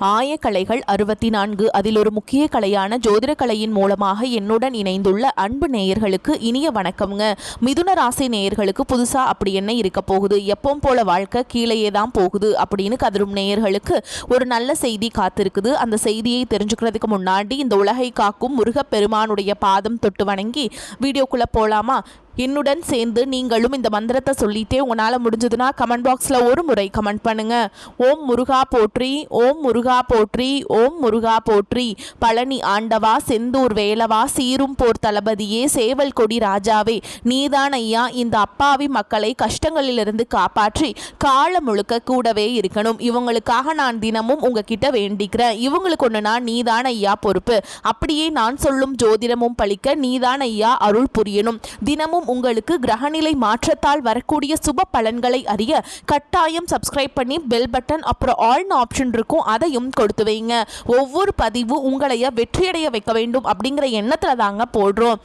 ஆயக்கலைகள் 64 அதில் ஒரு முக்கிய கலையான ஜோதிடக்கலையின் மூலமாக என்னுடன் இணைந்துள்ள அன்பு நேயர்களுக்கு இனிய வணக்கம்ங்க. மிதுன ராசி நேயர்களுக்கு புதுசா அப்படி என்ன இருக்க போகுது, எப்பவும் போல வாழ்க்கை கீழேயே தான் போகுது அப்படின்னு கதரும் நேயர்களுக்கு ஒரு நல்ல செய்தி காத்திருக்குது. அந்த செய்தியை தெரிஞ்சுக்கிறதுக்கு முன்னாடி இந்த உலகை காக்கும் முருகப்பெருமானுடைய பாதம் தொட்டு வணங்கி வீடியோக்குள்ள போலாமா? என்னுடன் சேர்ந்து நீங்களும் இந்த மந்திரத்தை சொல்லிட்டே உங்களால் முடிஞ்சதுன்னா கமெண்ட் பாக்ஸில் ஒரு முறை கமெண்ட் பண்ணுங்க. ஓம் முருகா போற்றி, ஓம் முருகா போற்றி, ஓம் முருகா போற்றி. பழனி ஆண்டவா, செந்தூர் வேலவா, சீரும் போர் தளபதியே, சேவல் கொடி ராஜாவே, நீதான் ஐயா இந்த அப்பாவி மக்களை கஷ்டங்களிலிருந்து காப்பாற்றி காலம் முழுக்க கூடவே இருக்கணும். இவங்களுக்காக நான் தினமும் உங்ககிட்ட வேண்டிக்கிறேன். இவங்களுக்கு ஒன்றுனா நீதான் ஐயா பொறுப்பு. அப்படியே நான் சொல்லும் ஜோதிடமும் பழிக்க நீதான் ஐயா அருள் புரியணும். தினமும் உங்களுக்கு கிரகநிலை மாற்றத்தால் வரக்கூடிய சுப பலன்களை அறிய கட்டாயம் சப்ஸ்கிரைப் பண்ணி பெல் பட்டன் அப்புறம் ஆல்னு ஆப்ஷன் இருக்கும், அதையும் கொடுத்து வைங்க. ஒவ்வொரு பதிவு உங்களைய வெற்றியடைய வைக்க வேண்டும் அப்படிங்கிற எண்ணத்துல தாங்க போடுறோம்.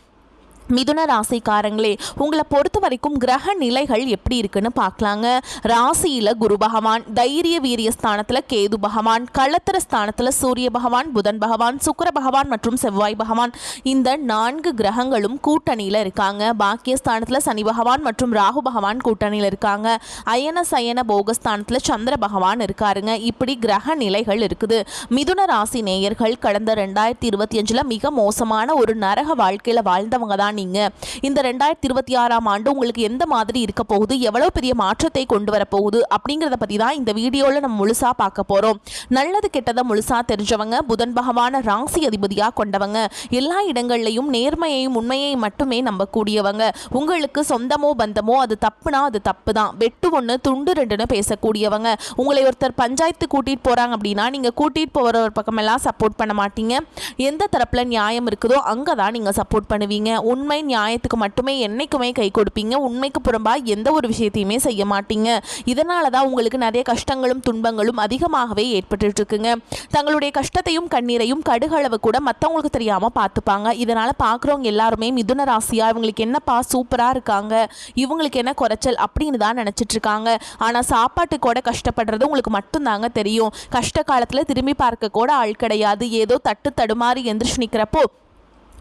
மிதுன ராசிக்காரங்களே, உங்களை பொறுத்த வரைக்கும் கிரக நிலைகள் எப்படி இருக்குன்னு பார்க்கலாங்க. ராசியில குரு பகவான், தைரிய வீரிய ஸ்தானத்துல கேது பகவான், களத்திர ஸ்தானத்துல சூரிய பகவான், புதன் பகவான், சுக்கிர பகவான் மற்றும் செவ்வாய் பகவான், இந்த 4 கிரகங்களும் கூட்டணியில இருக்காங்க. பாக்கிய ஸ்தானத்துல சனி பகவான் மற்றும் ராகு பகவான் கூட்டணியில இருக்காங்க. அயன சயன போகஸ்தானத்துல சந்திர பகவான் இருக்காருங்க. இப்படி கிரக நிலைகள் இருக்குது. மிதுன ராசி நேயர்கள் கடந்த 2025 மிக மோசமான ஒரு நரக வாழ்க்கையில வாழ்ந்தவங்க தான் நீங்க. இந்த 2026ஆம் ஆண்டு உங்களுக்கு எந்த மாதிரி இருக்க போகுது, எவ்வளவு பெரிய மாற்றத்தை கொண்டு வர போகுது அப்படிங்கறத பத்தி தான் இந்த வீடியோல நம்ம முழுசா பார்க்க போறோம். நல்லது கெட்டதை முழுசா தெரிஞ்சவங்க, புதன் பகவான ராசி அதிபதியா கொண்டவங்க, எல்லா இடங்கள்லையும் நேர்மையையும் உண்மையையும் மட்டுமே நம்பக்கூடியவங்க. உங்களுக்கு சொந்தமோ பந்தமோ அது தப்புனா அது தப்பு தான், வெட்டு ஒன்று துண்டு ரெண்டுன்னு பேசக்கூடியவங்க. உங்களை ஒருத்தர் பஞ்சாயத்து கூட்டிட்டு போறாங்க அப்படின்னா நீங்க கூட்டிட்டு போற ஒரு பக்கமெல்லாம் சப்போர்ட் பண்ண மாட்டீங்க. எந்த தரப்புல நியாயம் இருக்குதோ அங்கதான் நீங்க சப்போர்ட் பண்ணுவீங்க. உண்மை நியாயத்துக்கு மட்டுமே என்னைக்குமே கை கொடுப்பீங்க. உண்மைக்கு புறம்பா எந்த ஒரு விஷயத்தையுமே செய்ய மாட்டீங்க. இதனால தான் உங்களுக்கு நிறைய கஷ்டங்களும் துன்பங்களும் அதிகமாகவே ஏற்பட்டு இருக்குங்க. தங்களுடைய கஷ்டத்தையும் கண்ணீரையும் கடுகளவு கூட மற்றவங்களுக்கு தெரியாம பார்த்துப்பாங்க. இதனால பார்க்குறவங்க எல்லாருமே மிதுன ராசியா இவங்களுக்கு என்னப்பா சூப்பரா இருக்காங்க, இவங்களுக்கு என்ன குறைச்சல் அப்படின்னு தான் நினைச்சிட்டு இருக்காங்க. ஆனா சாப்பாட்டு கூட கஷ்டப்படுறது உங்களுக்கு மட்டும்தாங்க தெரியும். கஷ்ட காலத்துல திரும்பி பார்க்க கூட ஆள் கிடையாது. ஏதோ தட்டு தடுமாறி எந்திரிச்சு நிற்கிறப்போ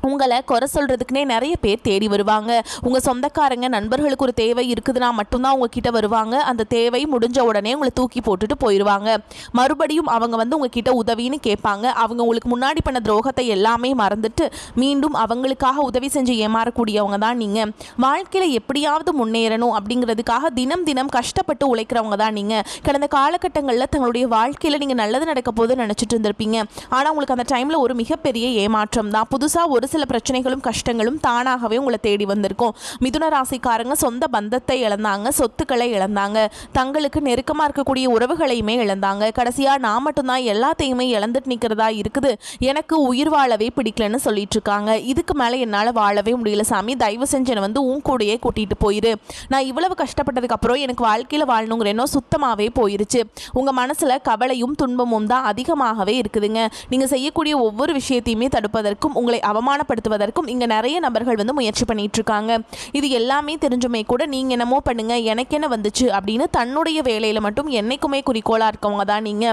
உங்களை குறை சொல்கிறதுக்குனே நிறைய பேர் தேடி வருவாங்க. உங்கள் சொந்தக்காரங்க நண்பர்களுக்கு ஒரு தேவை இருக்குதுன்னா மட்டும்தான் உங்ககிட்ட வருவாங்க. அந்த தேவை முடிஞ்ச உடனே உங்களை தூக்கி போட்டுட்டு போயிடுவாங்க. மறுபடியும் அவங்க வந்து உங்ககிட்ட உதவின்னு கேட்பாங்க. அவங்க உங்களுக்கு முன்னாடி பண்ண துரோகத்தை எல்லாமே மறந்துட்டு மீண்டும் அவங்களுக்காக உதவி செஞ்சு ஏமாறக்கூடியவங்க தான் நீங்கள். வாழ்க்கையில் எப்படியாவது முன்னேறணும் அப்படிங்கிறதுக்காக தினம் தினம் கஷ்டப்பட்டு உழைக்கிறவங்க தான் நீங்கள். கடந்த காலகட்டங்களில் தங்களுடைய வாழ்க்கையில் நீங்கள் நல்லது நடக்க போது நினச்சிட்டு இருந்திருப்பீங்க. ஆனால் உங்களுக்கு அந்த டைமில் ஒரு மிகப்பெரிய ஏமாற்றம் தான். புதுசாக ஒரு சில பிரச்சனைகளும் கஷ்டங்களும் தானாகவே உங்களை தேடி வந்திருக்கும். மிதுன ராசிக்காரங்க சொந்த பந்தத்தை இழந்தாங்க, சொத்துக்களை இழந்தாங்க, தங்களுக்கு நெருக்கமாக இருக்கக்கூடிய உறவுகளையுமே இழந்தாங்க. கடைசியாக நான் மட்டும்தான் எல்லாத்தையுமே இழந்துட்டு நிற்கிறதா இருக்குது, எனக்கு உயிர் வாழவே பிடிக்கலன்னு சொல்லிட்டு இருக்காங்க. இதுக்கு மேலே என்னால் வாழவே முடியல சாமி, தயவு செஞ்சு என்னை வந்து உன் கூடையே கூட்டிகிட்டு போயிரு. நான் இவ்வளவு கஷ்டப்பட்டதுக்கு அப்புறம் எனக்கு வாழ்க்கையில் வாழணுங்கிற எண்ணம் சுத்தமாகவே போயிருச்சு. உங்கள் மனசில் கவலையும் துன்பமும் தான் அதிகமாகவே இருக்குதுங்க. நீங்கள் செய்யக்கூடிய ஒவ்வொரு விஷயத்தையுமே தடுப்பதற்கும் உங்களை அவமானப்படுத்துவதற்கும் இங்க நிறைய நபர்கள் வந்து முயற்சி பண்ணிட்டு இருக்காங்க. இது எல்லாமே தெரிஞ்சுமே கூட நீங்க என்னமோ பண்ணுங்க எனக்கு என்ன வந்துச்சு அப்படின்னு தன்னுடைய வேலையில மட்டும் என்னைக்குமே குறிக்கோளா இருக்கவங்க தான் நீங்க.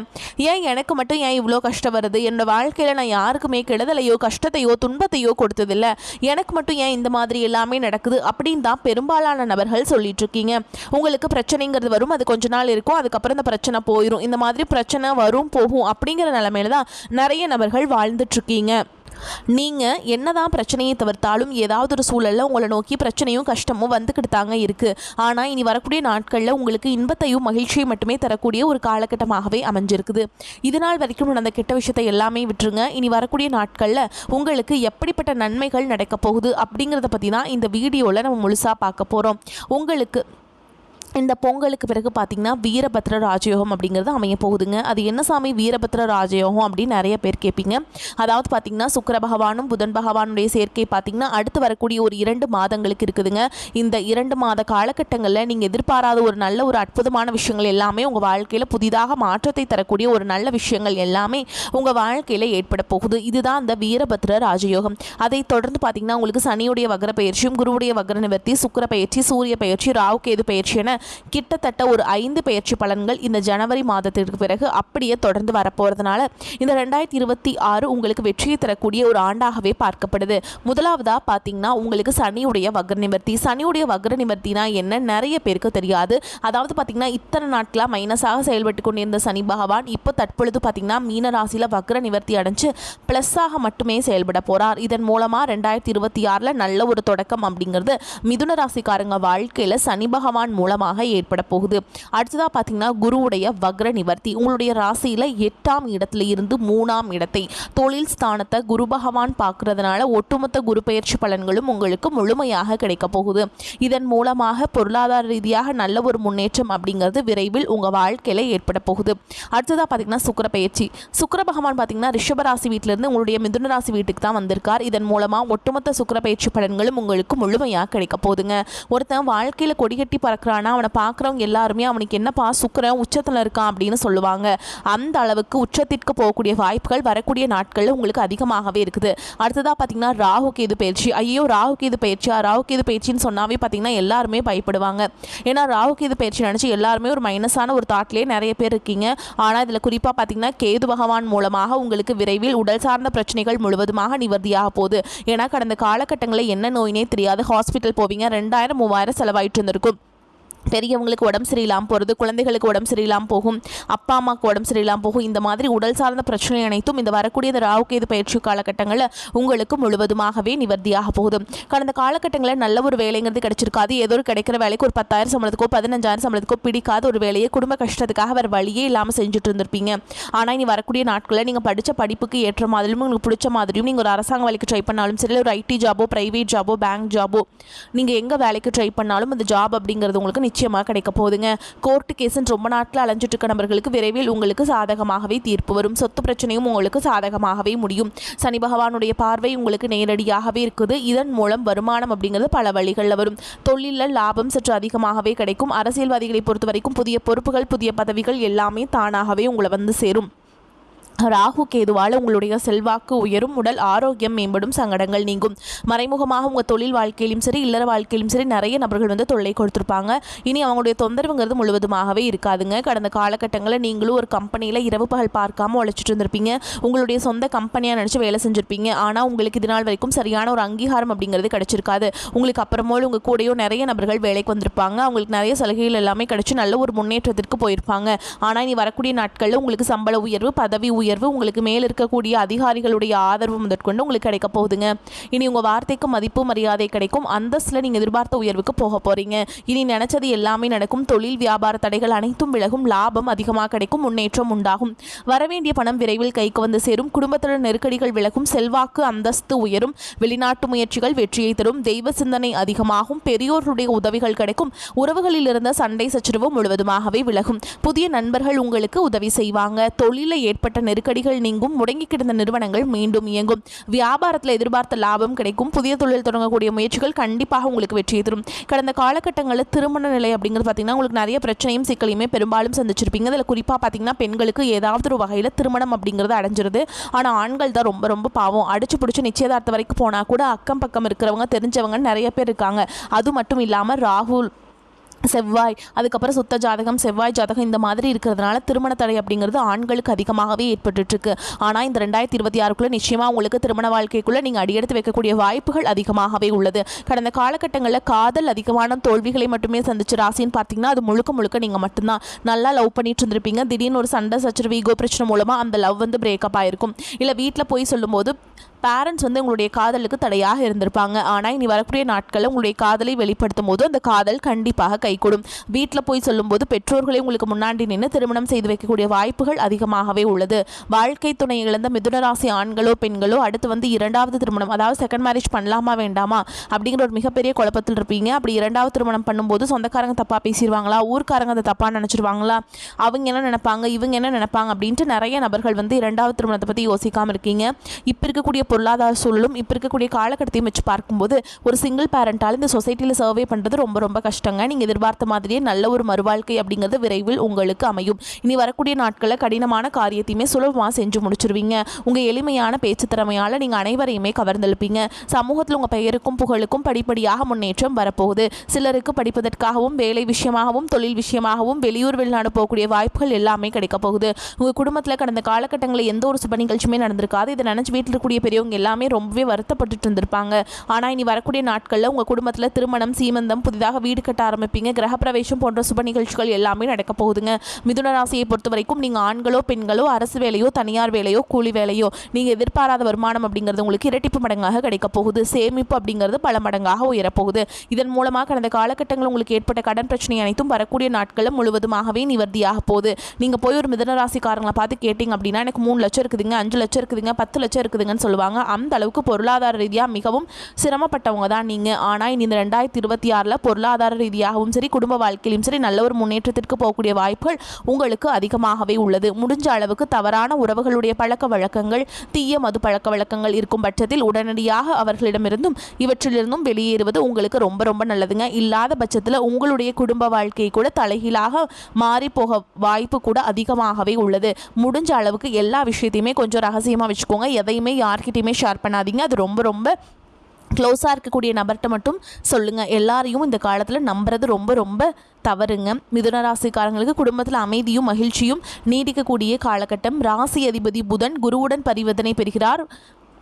ஏன் எனக்கு மட்டும் ஏன் இவ்வளோ கஷ்டம் வருது, என்னோட வாழ்க்கையில நான் யாருக்குமே கெடுதலையோ கஷ்டத்தையோ துன்பத்தையோ கொடுத்ததில்ல, எனக்கு மட்டும் ஏன் இந்த மாதிரி எல்லாமே நடக்குது அப்படின்னு தான் பெரும்பாலான நபர்கள் சொல்லிட்டு இருக்கீங்க. உங்களுக்கு பிரச்சனைங்கிறது வரும், அது கொஞ்ச நாள் இருக்கும், அதுக்கப்புறம் இந்த பிரச்சனை போயிடும். இந்த மாதிரி பிரச்சனை வரும் போகும் அப்படிங்கிற நிலைமையில தான் நிறைய நபர்கள் வாழ்ந்துட்டு இருக்கீங்க. நீங்கள் என்னதான் பிரச்சனையை தவிர்த்தாலும் ஏதாவது ஒரு சூழலில் உங்களை நோக்கி பிரச்சனையும் கஷ்டமும் வந்துக்கிட்டு தாங்க இருக்குது. ஆனால் இனி வரக்கூடிய நாட்களில் உங்களுக்கு இன்பத்தையும் மகிழ்ச்சியும் மட்டுமே தரக்கூடிய ஒரு காலகட்டமாகவே அமைஞ்சிருக்குது. இதனால் வரைக்கும் நடந்த கெட்ட விஷயத்தை எல்லாமே விட்டுருங்க. இனி வரக்கூடிய நாட்களில் உங்களுக்கு எப்படிப்பட்ட நன்மைகள் நடக்க போகுது அப்படிங்கிறத பற்றி தான் இந்த வீடியோவில் நம்ம முழுசாக பார்க்க போகிறோம். உங்களுக்கு இந்த பொங்கலுக்கு பிறகு பார்த்திங்கன்னா வீரபத்ர ராஜயோகம் அப்படிங்கிறது அமைய போகுதுங்க. அது என்ன சாமி வீரபத்ர ராஜயோகம் அப்படின்னு நிறைய பேர் கேட்பீங்க. அதாவது பார்த்திங்கன்னா சுக்கிர பகவானும் புதன் பகவானுடைய சேர்க்கை பார்த்திங்கன்னா அடுத்து வரக்கூடிய ஒரு 2 மாதங்களுக்கு இருக்குதுங்க. இந்த 2 மாத காலகட்டங்களில் நீங்கள் எதிர்பாராத ஒரு நல்ல ஒரு அற்புதமான விஷயங்கள் எல்லாமே உங்கள் வாழ்க்கையில் புதிதாக மாற்றத்தை தரக்கூடிய ஒரு நல்ல விஷயங்கள் எல்லாமே உங்கள் வாழ்க்கையில் ஏற்பட போகுது. இதுதான் அந்த வீரபத்ர ராஜயோகம். அதை தொடர்ந்து பார்த்திங்கன்னா உங்களுக்கு சனியுடைய வக்ர பயிற்சியும் குருவுடைய வக்ர நிவர்த்தி, சுக்கிர பயிற்சி, சூரிய பயிற்சி, ராகு கேது பயிற்சி என கிட்டத்தட்ட ஒரு 5 பெயர்ச்சி பலன்கள் இந்த ஜனவரி மாதத்திற்கு பிறகு அப்படியே தொடர்ந்து வரப்போகிறதுனால இந்த 2026 உங்களுக்கு வெற்றியை தரக்கூடிய ஒரு ஆண்டாகவே பார்க்கப்படுது. முதலாவதாக பார்த்தீங்கன்னா உங்களுக்கு சனியுடைய வக்ர நிவர்த்தி. சனியுடைய வக்ர நிவர்த்தினா என்ன நிறைய பேருக்கு தெரியாது. அதாவது பார்த்தீங்கன்னா இத்தனை நாட்களாக மைனஸாக செயல்பட்டு கொண்டிருந்த சனி பகவான் இப்போ தற்பொழுது பார்த்தீங்கன்னா மீன ராசியில் வக்ர நிவர்த்தி அடைஞ்சு ப்ளஸ்ஸாக மட்டுமே செயல்பட போகிறார். இதன் மூலமாக 2026 நல்ல ஒரு தொடக்கம் அப்படிங்கிறது மிதுன ராசிக்காரங்க வாழ்க்கையில் சனி பகவான் மூலமாக ஏற்பட போகுது. அடுத்ததாக பார்த்தீங்கன்னா குருவுடைய வக்ர நிவர்த்தி. உங்களுடைய ராசியில் 8ஆம் இடத்துல இருந்து 3ஆம் இடத்தை தொழில் ஸ்தானத்தை குரு பகவான் பார்க்கறதுனால ஒட்டுமொத்த குரு பயிற்சி பலன்களும் உங்களுக்கு முழுமையாக கிடைக்க போகுது. இதன் மூலமாக பொருளாதார ரீதியாக நல்ல ஒரு முன்னேற்றம் அப்படிங்கிறது விரைவில் உங்கள் வாழ்க்கையில் ஏற்பட போகுது. அடுத்ததாக பார்த்தீங்கன்னா சுக்கிர பயிற்சி. சுக்கிர பகவான் பார்த்தீங்கன்னா ரிஷபராசி வீட்டிலிருந்து உங்களுடைய மிதுன ராசி வீட்டுக்கு தான் வந்திருக்கார். இதன் மூலமாக ஒட்டுமொத்த சுக்கிர பயிற்சி பலன்களும் உங்களுக்கு முழுமையாக கிடைக்க போகுதுங்க. ஒருத்தன் வாழ்க்கையில் கொடிகட்டி பறக்கிறானா அவனை பார்க்குறவங்க எல்லாருமே அவனுக்கு என்னப்பா சுக்கிரன் உச்சத்தில் இருக்கான் அப்படின்னு சொல்லுவாங்க. அந்த அளவுக்கு உச்சத்திற்கு போகக்கூடிய வாய்ப்புகள் வரக்கூடிய நாட்களில் உங்களுக்கு அதிகமாகவே இருக்குது. அடுத்ததாக பார்த்தீங்கன்னா ராகு கேது பயிற்சி. ஐயோ ராகு கேது பயிற்சியா, ராகு கேது பயிற்சின்னு சொன்னாவே பார்த்தீங்கன்னா எல்லாருமே பயப்படுவாங்க. ஏன்னா ராகு கேது பயிற்சி நினச்சி எல்லாருமே ஒரு மைனஸான ஒரு தாட்லேயே நிறைய பேர் இருக்கீங்க. ஆனால் இதில் குறிப்பாக பார்த்தீங்கன்னா கேது பகவான் மூலமாக உங்களுக்கு விரைவில் உடல் சார்ந்த பிரச்சனைகள் முழுவதுமாக நிவர்த்தியாக போகுது. ஏன்னா கடந்த காலகட்டங்களில் என்ன நோயினே தெரியாது ஹாஸ்பிட்டல் போவீங்க, 2000-3000 செலவாயிட்டு இருந்திருக்கும். பெரியவங்களுக்கு உடம்பு சரியில்லாமல் போகிறது, குழந்தைகளுக்கு உடம்பு சரியில்லாமல் போகும், அப்பா அம்மாவுக்கு உடம்பு சரியில்லாமல் போகும். இந்த மாதிரி உடல் சார்ந்த பிரச்சனை அனைத்தும் இந்த வரக்கூடிய இந்த ராகு கேது பயிற்சி காலகட்டங்களில் உங்களுக்கு முழுவதுமாகவே நிவர்த்தியாக போகுது. கடந்த காலகட்டங்களில் நல்ல ஒரு வேலைங்கிறது கிடைச்சிருக்காது. ஏதோ ஒரு கிடைக்கிற வேலைக்கு ஒரு 10,000 சம்பளத்துக்கோ 15,000 சம்பளத்துக்கோ பிடிக்காத ஒரு வேலையை குடும்ப கஷ்டத்துக்காக வேறு வழியே இல்லாமல் செஞ்சுட்டு இருந்திருப்பீங்க. ஆனால் இனி வரக்கூடிய நாட்களில் நீங்கள் படித்த படிப்புக்கு ஏற்ற மாதிரியும் உங்களுக்கு பிடிச்ச மாதிரியும் நீங்கள் ஒரு அரசாங்க வேலைக்கு ட்ரை பண்ணாலும் சரி, ஒரு ஐடி ஜாபோ ப்ரைவேட் ஜாபோ பேங்க் ஜாபோ நீங்கள் எங்கே வேலைக்கு ட்ரை பண்ணாலும் அந்த ஜாப் அப்படிங்கிறது உங்களுக்கு நிச்சயமாக கிடைக்க போகுதுங்க. கோர்ட்டு கேஸ்ன்னு ரொம்ப நாட்கள் அலைஞ்சிட்டு இருக்க நபர்களுக்கு விரைவில் உங்களுக்கு சாதகமாகவே தீர்ப்பு வரும். சொத்து பிரச்சனையும் உங்களுக்கு சாதகமாகவே முடியும். சனி பகவானுடைய பார்வை உங்களுக்கு நேரடியாகவே இருக்குது. இதன் மூலம் வருமானம் அப்படிங்கிறது பல வழிகளில் வரும். தொழிலில் லாபம் சற்று அதிகமாகவே கிடைக்கும். அரசியல்வாதிகளை பொறுத்த வரைக்கும் புதிய பொறுப்புகள் புதிய பதவிகள் எல்லாமே தானாகவே உங்களை வந்து சேரும். ராகு கேதுவால் உங்களுடைய செல்வாக்கு உயரும், உடல் ஆரோக்கியம் மேம்படும், சங்கடங்கள் நீங்கும். மறைமுகமாக உங்கள் தொழில் வாழ்க்கையிலும் சரி இல்லற வாழ்க்கையிலும் சரி நிறைய நபர்கள் வந்து தொல்லை கொடுத்துருப்பாங்க. இனி அவங்களுடைய தொந்தரவுங்கிறது முழுவதுமாகவே இருக்காதுங்க. கடந்த காலகட்டங்களில் நீங்களும் ஒரு கம்பெனியில் இரவு பகல் பார்க்காம உழைச்சிட்டு இருந்திருப்பீங்க. உங்களுடைய சொந்த கம்பெனியாக நினச்சி வேலை செஞ்சுருப்பீங்க. ஆனால் உங்களுக்கு இது நாள் வரைக்கும் சரியான ஒரு அங்கீகாரம் அப்படிங்கிறது கிடைச்சிருக்காது. உங்களுக்கு அப்புறமோடு உங்கள் கூடயோ நிறைய நபர்கள் வேலைக்கு வந்திருப்பாங்க. அவங்களுக்கு நிறைய சலுகைகள் எல்லாமே கிடைச்சி நல்ல ஒரு முன்னேற்றத்திற்கு போயிருப்பாங்க. ஆனால் இனி வரக்கூடிய நாட்களில் உங்களுக்கு சம்பள உயர்வு, பதவி உயர்வு, உங்களுக்கு மேல் இருக்கக்கூடிய அதிகாரிகளுடைய ஆதரவு முதற்கொண்டு உங்களுக்கு கிடைக்க போகுதுங்க. இனி உங்கள் வார்த்தைக்கு மதிப்பு மரியாதை கிடைக்கும். அந்தஸ்தில் நீங்கள் எதிர்பார்த்த உயர்வுக்கு போக போகிறீங்க. இனி நினைச்சது எல்லாமே நடக்கும். தொழில் வியாபார தடைகள் அனைத்தும் விலகும். லாபம் அதிகமாக கிடைக்கும். முன்னேற்றம் உண்டாகும். வரவேண்டிய பணம் விரைவில் கைக்கு வந்து சேரும். குடும்பத்துடன் நெருக்கடிகள் விலகும். செல்வாக்கு அந்தஸ்து உயரும். வெளிநாட்டு முயற்சிகள் வெற்றியை தரும். தெய்வ சிந்தனை அதிகமாகும். பெரியோருடைய உதவிகள் கிடைக்கும். உறவுகளில் இருந்த சண்டை சச்சரவு முழுவதுமாகவே விலகும். புதிய நண்பர்கள் உங்களுக்கு உதவி செய்வாங்க. தொழிலில் ஏற்பட்ட நெருக்கடிகள் நீங்கும். முடங்கி கிடந்த நிறுவனங்கள் மீண்டும் இயங்கும். வியாபாரத்தில் எதிர்பார்த்த லாபம் கிடைக்கும். புதிய தொழில் தொடங்கக்கூடிய முயற்சிகள் கண்டிப்பாக உங்களுக்கு வெற்றியை தரும். கடந்த காலகட்டங்களில் திருமண நிலை அப்படிங்கிறது பார்த்தீங்கன்னா உங்களுக்கு நிறைய பிரச்சனையும் சிக்கலையுமே பெரும்பாலும் சந்திச்சிருப்பீங்க. அதில் குறிப்பாக பார்த்தீங்கன்னா பெண்களுக்கு ஏதாவது ஒரு வகையில் திருமணம் அப்படிங்கிறது அடைஞ்சிருது. ஆனால் ஆண்கள் தான் ரொம்ப ரொம்ப பாவம். அடிச்சு பிடிச்சி நிச்சயதார்த்த வரைக்கும் போனால் கூட அக்கம் பக்கம் இருக்கிறவங்க தெரிஞ்சவங்க நிறைய பேர் இருக்காங்க. அது மட்டும் இல்லாமல் ராகுல் செவ்வாய் அதுக்கப்புறம் சுத்த ஜாதகம் செவ்வாய் ஜாதகம் இந்த மாதிரி இருக்கிறதுனால திருமண தடை அப்படிங்கிறது ஆண்களுக்கு அதிகமாகவே ஏற்பட்டுருக்கு. ஆனால் இந்த 2026க்குள்ளே நிச்சயமாக உங்களுக்கு திருமண வாழ்க்கைக்குள்ளே நீங்கள் அடியெடுத்து வைக்கக்கூடிய வாய்ப்புகள் அதிகமாகவே உள்ளது. கடந்த காலகட்டங்களில் காதல் அதிகமான தோல்விகளை மட்டுமே சந்திச்சு ராசின்னு பார்த்தீங்கன்னா அது முழுக்க முழுக்க நீங்கள் மட்டும்தான். நல்லா லவ் பண்ணிட்டு இருந்திருப்பீங்க. திடீர்னு ஒரு சண்டை சச்சரவு ஈகோ பிரச்சனை மூலமாக அந்த லவ் வந்து பிரேக்கப் ஆகிருக்கும். இல்லை வீட்டில் போய் சொல்லும்போது பேரண்ட்ஸ் வந்து உங்களுடைய காதலுக்கு தடையாக இருந்திருப்பாங்க. ஆனால் இனி வரக்கூடிய நாட்களில் உங்களுடைய காதலை வெளிப்படுத்தும் போது அந்த காதல் கண்டிப்பாக கைகூடும். வீட்டில் போய் சொல்லும்போது பெற்றோர்களை உங்களுக்கு முன்னாடி நின்று திருமணம் செய்து வைக்கக்கூடிய வாய்ப்புகள் அதிகமாகவே உள்ளது. வாழ்க்கை துணை இழந்த மிதுனராசி ஆண்களோ பெண்களோ அடுத்து வந்து இரண்டாவது திருமணம், அதாவது செகண்ட் மேரேஜ் பண்ணலாமா வேண்டாமா அப்படிங்கிற ஒரு மிகப்பெரிய குழப்பத்தில் இருப்பீங்க. அப்படி இரண்டாவது திருமணம் பண்ணும்போது சொந்தக்காரங்க தப்பாக பேசிடுவாங்களா, ஊர்க்காரங்க அதை தப்பாக நினச்சிருவாங்களா, அவங்க என்ன நினைப்பாங்க இவங்க என்ன நினைப்பாங்க அப்படின்ட்டு நிறைய நபர்கள் வந்து இரண்டாவது திருமணத்தை பற்றி யோசிக்காமல் இருக்கீங்க. இப்போ இருக்கக்கூடிய பொருளாதார சூழலும் இப்போ இருக்கக்கூடிய காலகட்டத்தையும் வச்சு பார்க்கும்போது ஒரு சிங்கிள் பேரண்டால் இந்த சொசைட்டியில் சர்வே பண்ணுறது ரொம்ப ரொம்ப கஷ்டங்க. நீங்கள் எதிர்பார்த்த மாதிரியே நல்ல ஒரு மறுவாழ்க்கை அப்படிங்கிறது விரைவில் உங்களுக்கு அமையும். இனி வரக்கூடிய நாட்களில் கடினமான காரியத்தையுமே சுலபமாக செஞ்சு முடிச்சிருவீங்க. உங்கள் எளிமையான பேச்சு திறமையால் நீங்கள் அனைவரையுமே கவர்ந்தெழுப்பீங்க. சமூகத்தில் உங்கள் பெயருக்கும் புகழுக்கும் படிப்படியாக முன்னேற்றம் வரப்போகுது. சிலருக்கு படிப்பதற்காகவும் வேலை விஷயமாகவும் தொழில் விஷயமாகவும் வெளியூர் வெளிநாடு போகக்கூடிய வாய்ப்புகள் எல்லாமே கிடைக்க போகுது. உங்கள் குடும்பத்தில் கடந்த காலகட்டங்களில் எந்த ஒரு சுப நிகழ்ச்சியுமே நடந்திருக்காது. இதை நினச்சி வீட்டில் இருக்கக்கூடிய பெரியவங்க எல்லாமே ரொம்பவே வருத்தப்பட்டு இருந்திருப்பாங்க. ஆனால் இனி வரக்கூடிய நாட்களில் உங்கள் குடும்பத்தில் திருமணம், சீமந்தம், புதிதாக வீடு கட்ட ஆரம்பிப்பீங்க. கிரகப்பிரவேசம் போன்ற சுப நிகழ்ச்சிகள் எல்லாமே நடக்க போகுதுங்க. மிதுன ராசியை பொறுத்த வரைக்கும் நீங்கள் ஆண்களோ பெண்களோ அரசு வேலையோ தனியார் வேலையோ கூலி வேலையோ நீங்கள் எதிர்பாராத வருமானம் அப்படிங்கிறது உங்களுக்கு இரட்டிப்பு மடங்காக கிடைக்க போகுது. சேமிப்பு அப்படிங்கிறது பல மடங்காக உயரப்போகுது. இதன் மூலமாக கடந்த காலகட்டங்களில் உங்களுக்கு ஏற்பட்ட கடன் பிரச்சனை அனைத்தும் வரக்கூடிய நாட்களில் முழுவதுமாகவே நிவர்த்தியாக போகுது. நீங்கள் போய் ஒரு மிதுன ராசிக்காரங்களை பார்த்து கேட்டிங்க அப்படின்னா எனக்கு 3 லட்சம் இருக்குதுங்க, 5 லட்சம் இருக்குதுங்க, 10 லட்சம் இருக்குதுங்கன்னு சொல்லுவாங்க. அந்த அளவுக்கு பொருளாதார ரீதியாக மிகவும் சிரமப்பட்டவங்க தான் நீங்கள். ஆனால் இந்த 2026 பொருளாதார ரீதியாகவும் சரி குடும்ப வாழ்க்கையிலும் சரி நல்ல ஒரு முன்னேற்றத்திற்கு போகக்கூடிய வாய்ப்புகள் உங்களுக்கு அதிகமாகவே உள்ளது. முடிஞ்ச அளவுக்கு தவறான உறவுகளுடைய பழக்க வழக்கங்கள், தீய மது பழக்க வழக்கங்கள் இருக்கும் பட்சத்தில் உடனடியாக அவர்களிடமிருந்தும் இவற்றிலிருந்தும் வெளியேறுவது உங்களுக்கு ரொம்ப ரொம்ப நல்லதுங்க. இல்லாத பட்சத்தில் உங்களுடைய குடும்ப வாழ்க்கை கூட தலைகீழாக மாறி போக வாய்ப்பு கூட அதிகமாகவே உள்ளது. முடிஞ்ச அளவுக்கு எல்லா விஷயத்தையுமே கொஞ்சம் ரகசியமாக வச்சுக்கோங்க. எதையுமே யார்கிட்டையுமே ஷேர் பண்ணாதீங்க. அது ரொம்ப ரொம்ப க்ளோஸாக இருக்கக்கூடிய நபர்கிட்ட மட்டும் சொல்லுங்கள். எல்லாரையும் இந்த காலத்தில் நம்புறது ரொம்ப ரொம்ப தவறுங்க. மிதுன ராசிக்காரங்களுக்கு குடும்பத்தில் அமைதியும் மகிழ்ச்சியும் நீடிக்கக்கூடிய காலகட்டம். ராசி அதிபதி புதன் குருவுடன் பரிவர்த்தனை பெறுகிறார்.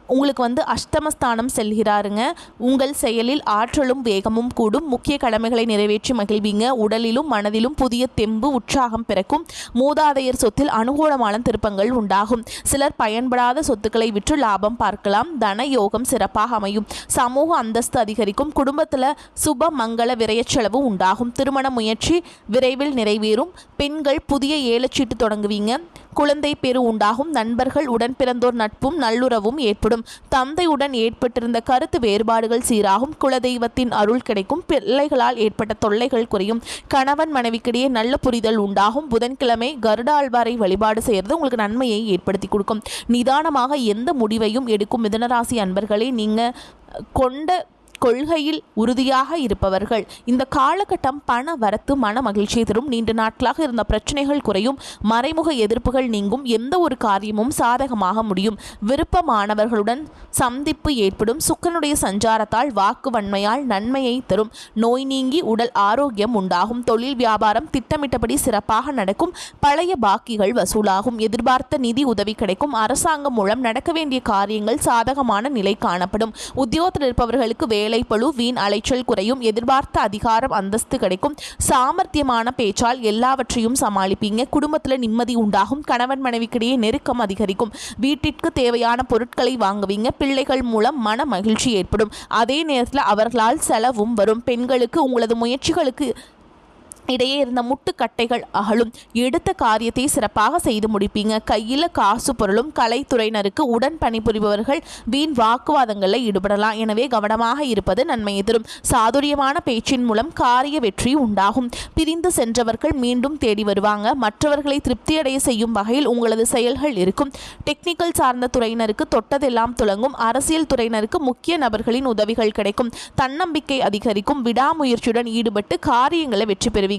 உங்களுக்கு அஷ்டமஸ்தானம் செல்கிறாருங்க. உங்கள் செயலில் ஆற்றலும் வேகமும் கூடும். முக்கிய கடமைகளை நிறைவேற்றி மகிழ்வீங்க. உடலிலும் மனதிலும் புதிய தெம்பு உற்சாகம் பிறக்கும். மூதாதையர் சொத்தில் அனுகூலமான திருப்பங்கள் உண்டாகும். சிலர் பயன்படாத சொத்துக்களை விற்று லாபம் பார்க்கலாம். தன யோகம் சிறப்பாக அமையும். சமூக அந்தஸ்து அதிகரிக்கும். குடும்பத்தில் சுப மங்கள விரயச்செலவு உண்டாகும். திருமண முயற்சி விரைவில் நிறைவேறும். பெண்கள் புதிய ஏலச்சீட்டு தொடங்குவீங்க. குழந்தை பேரு உண்டாகும். நண்பர்கள் உடன் பிறந்தோர் நட்பும் நல்லுறவும் ஏற்படும். தந்தையுடன் ஏற்பட்டிருந்த கருத்து வேறுபாடுகள் சீராகும். குலதெய்வத்தின் அருள் கிடைக்கும். பிள்ளைகளால் ஏற்பட்ட தொல்லைகள் குறையும். கணவன் மனைவிக்கிடையே நல்ல புரிதல் உண்டாகும். புதன்கிழமை கருடாழ்வாரை வழிபாடு செய்கிறது உங்களுக்கு நன்மையை ஏற்படுத்தி கொடுக்கும். நிதானமாக எந்த முடிவையும் எடுக்கும் மிதுனராசி அன்பர்களே, நீங்கள் கொண்ட கொள்கையில் உறுதியாக இருப்பவர்கள். இந்த காலகட்டம் பண வரத்து மன மகிழ்ச்சியை தரும். நீண்ட நாட்களாக இருந்த பிரச்சனைகள் குறையும். மறைமுக எதிர்ப்புகள் நீங்கும். எந்த ஒரு காரியமும் சாதகமாக முடியும். விருப்பமானவர்களுடன் சந்திப்பு ஏற்படும். சுக்கிரனுடைய சஞ்சாரத்தால் வாக்கு வன்மையால் நன்மையை தரும். நோய் நீங்கி உடல் ஆரோக்கியம் உண்டாகும். தொழில் வியாபாரம் திட்டமிட்டபடி சிறப்பாக நடக்கும். பழைய பாக்கிகள் வசூலாகும். எதிர்பார்த்த நிதி உதவி கிடைக்கும். அரசாங்கம் மூலம் நடக்க வேண்டிய காரியங்கள் சாதகமான நிலை காணப்படும். உத்தியோகத்தில் இருப்பவர்களுக்கு வேலை பளு வீண் அலைச்சல் குறையும். எதிர்பார்த்த அதிகாரம் அந்தஸ்து கிடைக்கும். சாமர்த்தியமான பேச்சால் எல்லாவற்றையும் சமாளிப்பீங்க. குடும்பத்தில் நிம்மதி உண்டாகும். கணவன் மனைவிக்கிடையே நெருக்கம் அதிகரிக்கும். வீட்டிற்கு தேவையான பொருட்களை வாங்குவீங்க. பிள்ளைகள் மூலம் மன மகிழ்ச்சி ஏற்படும். அதே நேரத்தில் அவர்களால் செலவும் வரும். பெண்களுக்கு உங்களது முயற்சிகளுக்கு இடையே இருந்த முட்டுக்கட்டைகள் அகலும். எடுத்த காரியத்தை சிறப்பாக செய்து முடிப்பீங்க. கையில் காசு பொருளும். கலைத்துறையினருக்கு உடன் பணிபுரிபவர்கள் வீண் வாக்குவாதங்களில் ஈடுபடலாம். எனவே கவனமாக இருப்பது நன்மையை தரும். சாதுரியமான பேச்சின் மூலம் காரிய வெற்றி உண்டாகும். பிரிந்து சென்றவர்கள் மீண்டும் தேடி வருவாங்க. மற்றவர்களை திருப்தியடைய செய்யும் வகையில் உங்களது செயல்கள் இருக்கும். டெக்னிக்கல் சார்ந்த துறையினருக்கு தொட்டதெல்லாம் துலங்கும். அரசியல் துறையினருக்கு முக்கிய நபர்களின் உதவிகள் கிடைக்கும். தன்னம்பிக்கை அதிகரிக்கும். விடாமுயற்சியுடன் ஈடுபட்டு காரியங்களை வெற்றி பெறுவீங்க.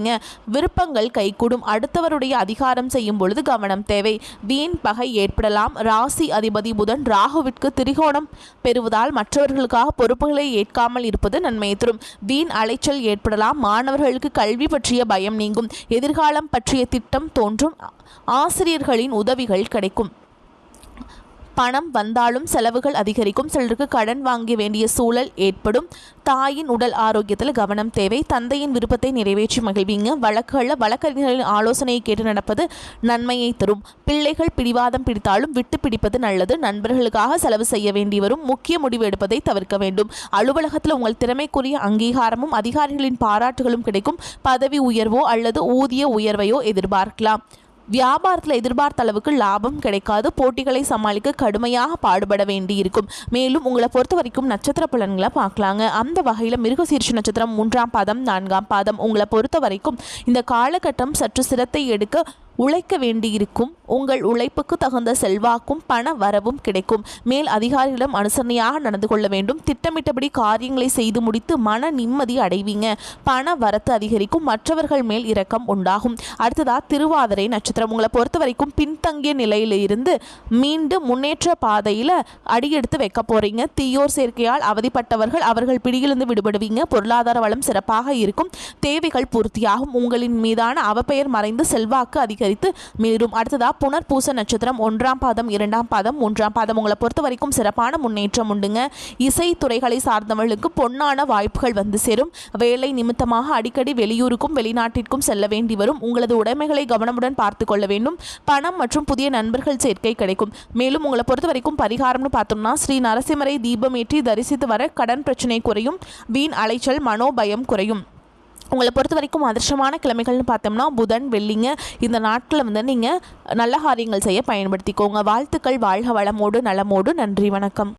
விருப்பங்கள் கைகூடும். அடுத்தவருடைய அதிகாரம் செய்யும் பொழுது கவனம் தேவை. வீண் பகை ஏற்படலாம். ராசி அதிபதி புதன் ராகுவிற்கு திரிகோணம் பெறுவதால் மற்றவர்களுக்காக பொறுப்புகளை ஏற்காமல் இருப்பது நன்மையை தரும். வீண் அலைச்சல் ஏற்படலாம். மாணவர்களுக்கு கல்வி பற்றிய பயம் நீங்கும். எதிர்காலம் பற்றிய திட்டம் தோன்றும். ஆசிரியர்களின் உதவிகள் கிடைக்கும். பணம் வந்தாலும் செலவுகள் அதிகரிக்கும். சிலருக்கு கடன் வாங்க வேண்டிய சூழல் ஏற்படும். தாயின் உடல் ஆரோக்கியத்தில் கவனம் தேவை. தந்தையின் விருப்பத்தை நிறைவேற்றி மகிழ்வீங்க. வழக்கறிஞர்களின் ஆலோசனையை கேட்டு நடப்பது நன்மையை தரும். பிள்ளைகள் பிடிவாதம் பிடித்தாலும் விட்டு பிடிப்பது நல்லது. நண்பர்களுக்காக செலவு செய்ய வேண்டி வரும். முக்கிய முடிவு எடுப்பதை தவிர்க்க வேண்டும். அலுவலகத்தில் உங்கள் திறமைக்குரிய அங்கீகாரமும் அதிகாரிகளின் பாராட்டுகளும் கிடைக்கும். பதவி உயர்வோ அல்லது ஊதிய உயர்வையோ எதிர்பார்க்கலாம். வியாபாரத்தில் எதிர்பார்த்த அளவுக்கு லாபம் கிடைக்காது. போட்டிகளை சமாளிக்க கடுமையாக பாடுபட வேண்டி இருக்கும். மேலும் உங்களை பொறுத்த வரைக்கும் நட்சத்திர பலன்களை பார்க்கலாங்க. அந்த வகையில் மிருகசீரிஷ நட்சத்திரம் 3ஆம் பாதம் 4ஆம் பாதம் உங்களை பொறுத்த வரைக்கும் இந்த காலகட்டம் சற்று சிரத்தை எடுக்க உழைக்க வேண்டியிருக்கும். உங்கள் உழைப்புக்கு தகுந்த செல்வாக்கும் பண வரவும் கிடைக்கும். மேல் அதிகாரிகளிடம் அனுசரணையாக நடந்து கொள்ள வேண்டும். திட்டமிட்டபடி காரியங்களை செய்து முடித்து மன நிம்மதி அடைவீங்க. பண வரத்து அதிகரிக்கும். மற்றவர்கள் மேல் இரக்கம் உண்டாகும். அடுத்ததா திருவாதிரை நட்சத்திரம். உங்களை பொறுத்த வரைக்கும் பின்தங்கிய நிலையில இருந்து மீண்டும் முன்னேற்ற பாதையில அடியெடுத்து வைக்க போறீங்க. தீயோர் சேர்க்கையால் அவதிப்பட்டவர்கள் அவர்கள் பிடியிலிருந்து விடுபடுவீங்க. பொருளாதார வளம் சிறப்பாக இருக்கும். தேவைகள் பூர்த்தியாகும். உங்களின் மீதான அவப்பெயர் மறைந்து செல்வாக்கு அதிகரித்து மீறும். அடுத்ததா புனர்பூச நட்சத்திரம். 1ஆம் பாதம் 2ஆம் பாதம் 3ஆம் பாதம். உங்களை பொறுத்த வரைக்கும் சிறப்பான முன்னேற்றம் உண்டுங்க. இசை துறைகளை சார்ந்தவர்களுக்கு பொன்னான வாய்ப்புகள் வந்து சேரும். வேலை நிமித்தமாக அடிக்கடி வெளியூருக்கும் வெளிநாட்டிற்கும் செல்ல வேண்டி வரும். உங்களது உடைமைகளை கவனமுடன் பார்த்து கொள்ள வேண்டும். பணம் மற்றும் புதிய நண்பர்கள் சேர்க்கை கிடைக்கும். மேலும் உங்களை பொறுத்த வரைக்கும் பரிகாரம்னு பார்த்தோம்னா ஸ்ரீ நரசிம்மரை தீபமேற்றி தரிசித்து வர கடன் பிரச்சனை குறையும். வீண் அலைச்சல் மனோபயம் குறையும். உங்களை பொறுத்த வரைக்கும் அதிர்ஷ்டமான கிழமைகள்னு பார்த்தோம்னா புதன் வெள்ளிங்க. இந்த நாட்களில் வந்து நீங்கள் நல்ல காரியங்கள் செய்ய பயன்படுத்திக்கோங்க. வாழ்த்துக்கள். வாழ்க வளமோடு நலமோடு. நன்றி, வணக்கம்.